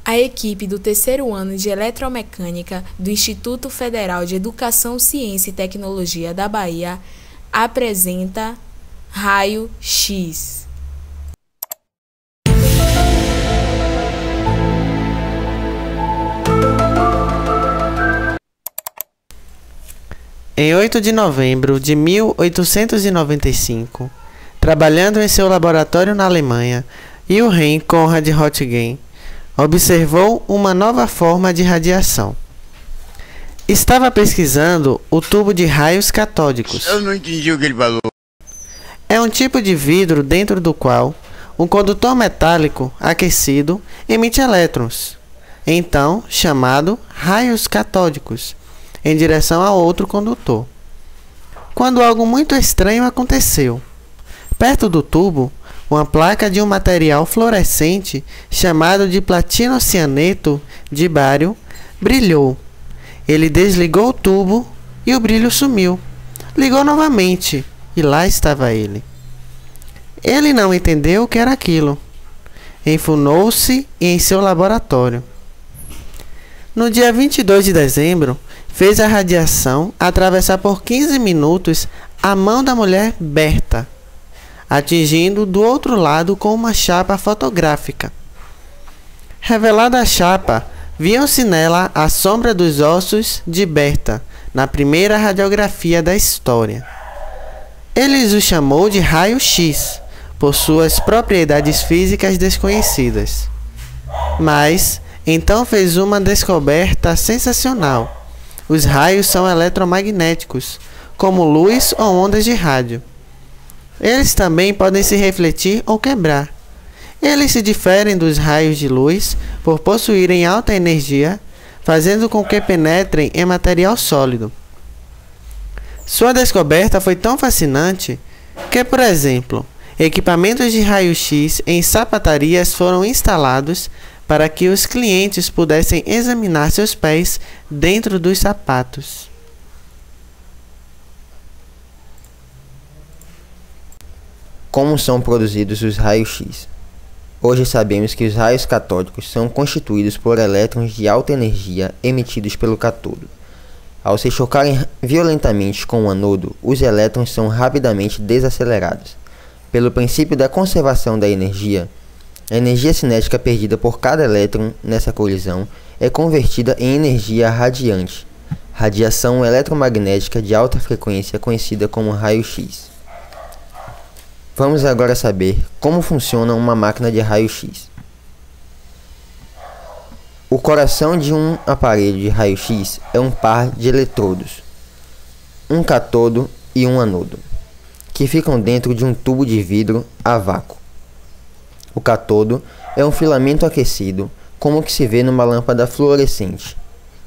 A equipe do terceiro ano de Eletromecânica do Instituto Federal de Educação, Ciência e Tecnologia da Bahia apresenta Raio-X. Em 8 de novembro de 1895, trabalhando em seu laboratório na Alemanha, Wilhelm Conrad Röntgen observou uma nova forma de radiação. Estava pesquisando o tubo de raios catódicos. Eu não entendi o que ele falou. É um tipo de vidro dentro do qual um condutor metálico aquecido emite elétrons, então chamado raios catódicos, em direção a outro condutor. Quando algo muito estranho aconteceu. Perto do tubo, uma placa de um material fluorescente chamado de platinocianeto de bário brilhou. Ele desligou o tubo e o brilho sumiu. Ligou novamente e lá estava ele. Ele não entendeu o que era aquilo. Enfurnou-se em seu laboratório. No dia 22 de dezembro, fez a radiação atravessar por 15 minutos a mão da mulher Berta, atingindo do outro lado com uma chapa fotográfica. Revelada a chapa, viam-se nela a sombra dos ossos de Berta, na primeira radiografia da história. Ele o chamou de raio-x, por suas propriedades físicas desconhecidas. Mas, então fez uma descoberta sensacional. Os raios são eletromagnéticos, como luz ou ondas de rádio. Eles também podem se refletir ou quebrar. Eles se diferem dos raios de luz por possuírem alta energia, fazendo com que penetrem em material sólido. Sua descoberta foi tão fascinante que, por exemplo, equipamentos de raio-x em sapatarias foram instalados para que os clientes pudessem examinar seus pés dentro dos sapatos. Como são produzidos os raios-x? Hoje sabemos que os raios catódicos são constituídos por elétrons de alta energia emitidos pelo catodo. Ao se chocarem violentamente com o anodo, os elétrons são rapidamente desacelerados. Pelo princípio da conservação da energia, a energia cinética perdida por cada elétron nessa colisão é convertida em energia radiante, radiação eletromagnética de alta frequência conhecida como raio-x. Vamos agora saber como funciona uma máquina de raio-x. O coração de um aparelho de raio-x é um par de eletrodos, um catodo e um anodo, que ficam dentro de um tubo de vidro a vácuo. O catodo é um filamento aquecido, como o que se vê numa lâmpada fluorescente.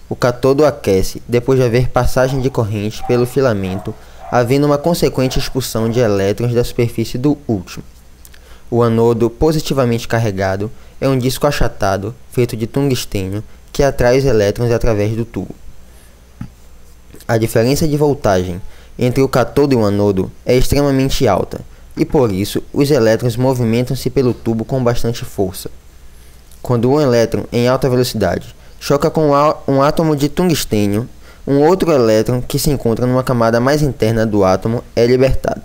O catodo aquece depois de haver passagem de corrente pelo filamento, havendo uma consequente expulsão de elétrons da superfície do último. O anodo positivamente carregado é um disco achatado, feito de tungstênio, que atrai os elétrons através do tubo. A diferença de voltagem entre o catodo e o anodo é extremamente alta, e por isso os elétrons movimentam-se pelo tubo com bastante força. Quando um elétron em alta velocidade choca com um átomo de tungstênio, um outro elétron que se encontra numa camada mais interna do átomo é libertado.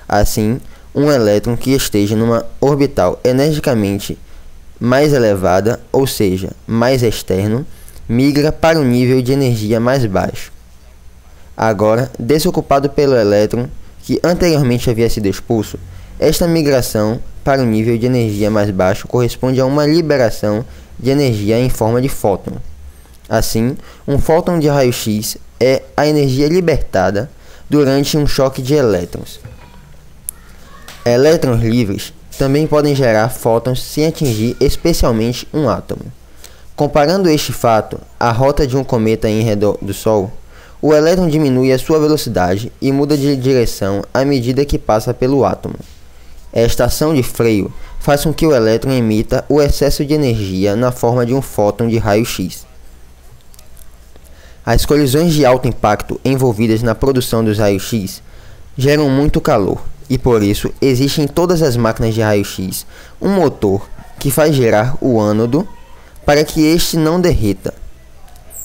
Assim, um elétron que esteja numa orbital energicamente mais elevada, ou seja, mais externo, migra para um nível de energia mais baixo. Agora, desocupado pelo elétron que anteriormente havia sido expulso, esta migração para um nível de energia mais baixo corresponde a uma liberação de energia em forma de fóton. Assim, um fóton de raio-x é a energia libertada durante um choque de elétrons. Elétrons livres também podem gerar fótons sem atingir especialmente um átomo. Comparando este fato à rota de um cometa em redor do Sol, o elétron diminui a sua velocidade e muda de direção à medida que passa pelo átomo. Esta ação de freio faz com que o elétron emita o excesso de energia na forma de um fóton de raio-x. As colisões de alto impacto envolvidas na produção dos raios-x geram muito calor, e por isso existe em todas as máquinas de raio-x um motor que faz girar o ânodo para que este não derreta.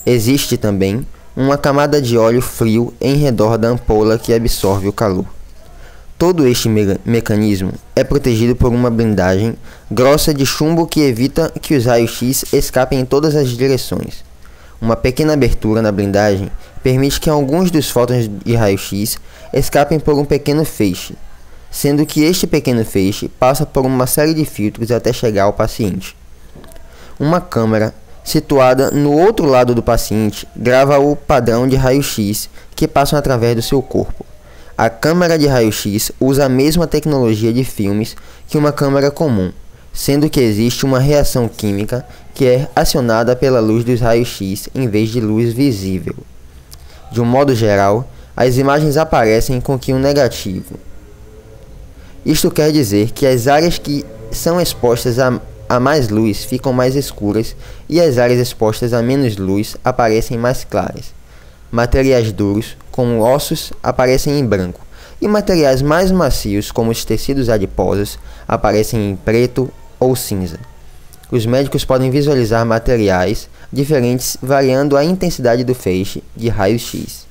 Existe também uma camada de óleo frio em redor da ampola que absorve o calor. Todo este mecanismo é protegido por uma blindagem grossa de chumbo que evita que os raios-x escapem em todas as direções. Uma pequena abertura na blindagem permite que alguns dos fótons de raio-x escapem por um pequeno feixe, sendo que este pequeno feixe passa por uma série de filtros até chegar ao paciente. Uma câmera situada no outro lado do paciente grava o padrão de raio-x que passam através do seu corpo. A câmera de raio-x usa a mesma tecnologia de filmes que uma câmera comum, sendo que existe uma reação química que é acionada pela luz dos raios-x em vez de luz visível. De um modo geral, as imagens aparecem com um negativo. Isto quer dizer que as áreas que são expostas a mais luz ficam mais escuras e as áreas expostas a menos luz aparecem mais claras. Materiais duros, como ossos, aparecem em branco, e materiais mais macios, como os tecidos adiposos, aparecem em preto ou cinza. Os médicos podem visualizar materiais diferentes variando a intensidade do feixe de raio-x.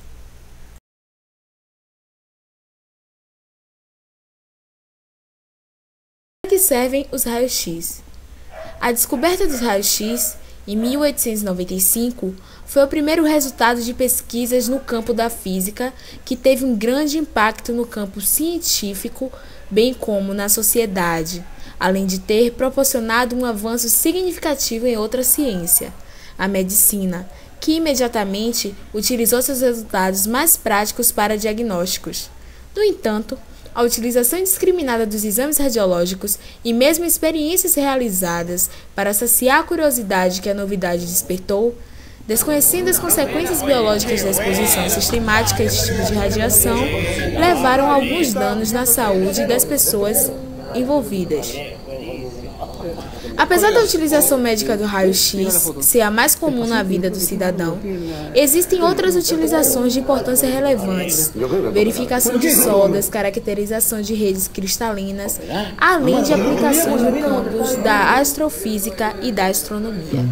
Para que servem os raios-x? A descoberta dos raios-x, em 1895, foi o primeiro resultado de pesquisas no campo da física que teve um grande impacto no campo científico, bem como na sociedade, além de ter proporcionado um avanço significativo em outra ciência, a medicina, que imediatamente utilizou seus resultados mais práticos para diagnósticos. No entanto, a utilização indiscriminada dos exames radiológicos e mesmo experiências realizadas para saciar a curiosidade que a novidade despertou, desconhecendo as consequências biológicas da exposição sistemática a esse tipo de radiação, levaram a alguns danos na saúde das pessoas envolvidas. Apesar da utilização médica do raio-x ser a mais comum na vida do cidadão, existem outras utilizações de importância relevantes: verificação de soldas, caracterização de redes cristalinas, além de aplicações no campos da astrofísica e da astronomia.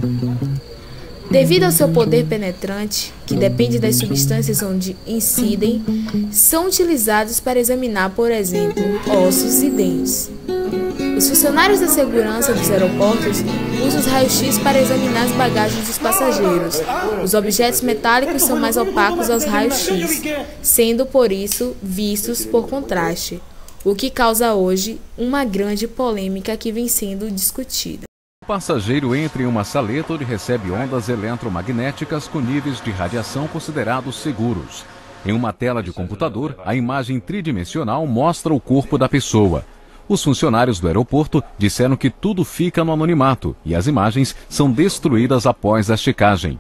Devido ao seu poder penetrante, que depende das substâncias onde incidem, são utilizados para examinar, por exemplo, ossos e dentes. Os funcionários da segurança dos aeroportos usam os raios-x para examinar as bagagens dos passageiros. Os objetos metálicos são mais opacos aos raios-x, sendo por isso vistos por contraste, o que causa hoje uma grande polêmica que vem sendo discutida. O passageiro entra em uma saleta onde recebe ondas eletromagnéticas com níveis de radiação considerados seguros. Em uma tela de computador, a imagem tridimensional mostra o corpo da pessoa. Os funcionários do aeroporto disseram que tudo fica no anonimato e as imagens são destruídas após a checagem.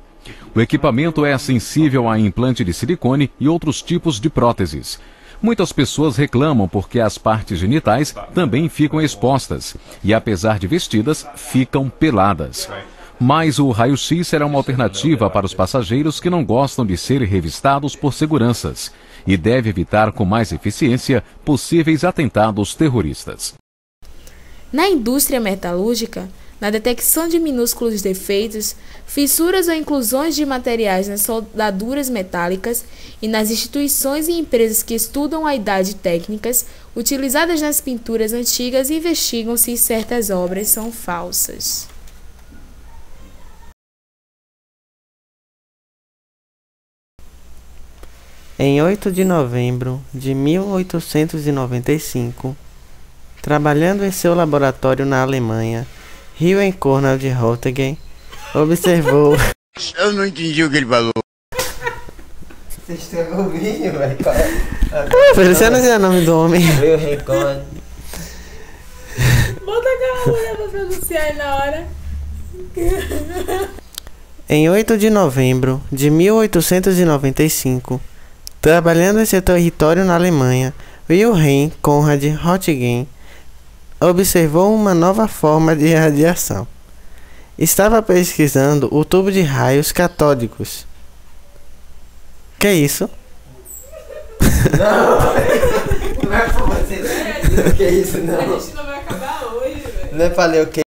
O equipamento é sensível a implante de silicone e outros tipos de próteses. Muitas pessoas reclamam porque as partes genitais também ficam expostas e, apesar de vestidas, ficam peladas. Mas o raio-x será uma alternativa para os passageiros que não gostam de ser revistados por seguranças e deve evitar com mais eficiência possíveis atentados terroristas. Na indústria metalúrgica, na detecção de minúsculos defeitos, fissuras ou inclusões de materiais nas soldaduras metálicas e nas instituições e empresas que estudam a idade técnicas utilizadas nas pinturas antigas investigam se certas obras são falsas. Em 8 de novembro de 1895, trabalhando em seu laboratório na Alemanha, Rio Cornel de Roentgen observou... Eu não entendi o que ele falou. Você estragou o vídeo, velho. Você não sei o nome do homem. Rio Cornel. Bota aquela mulher pra pronunciar aí na hora. Em 8 de novembro de 1895, trabalhando em seu território na Alemanha, Wilhelm Conrad Roentgen observou uma nova forma de radiação. Estava pesquisando o tubo de raios catódicos. Que é isso? Não é pra você. Que é isso, não. A gente não vai acabar hoje, velho. Não é falei o que?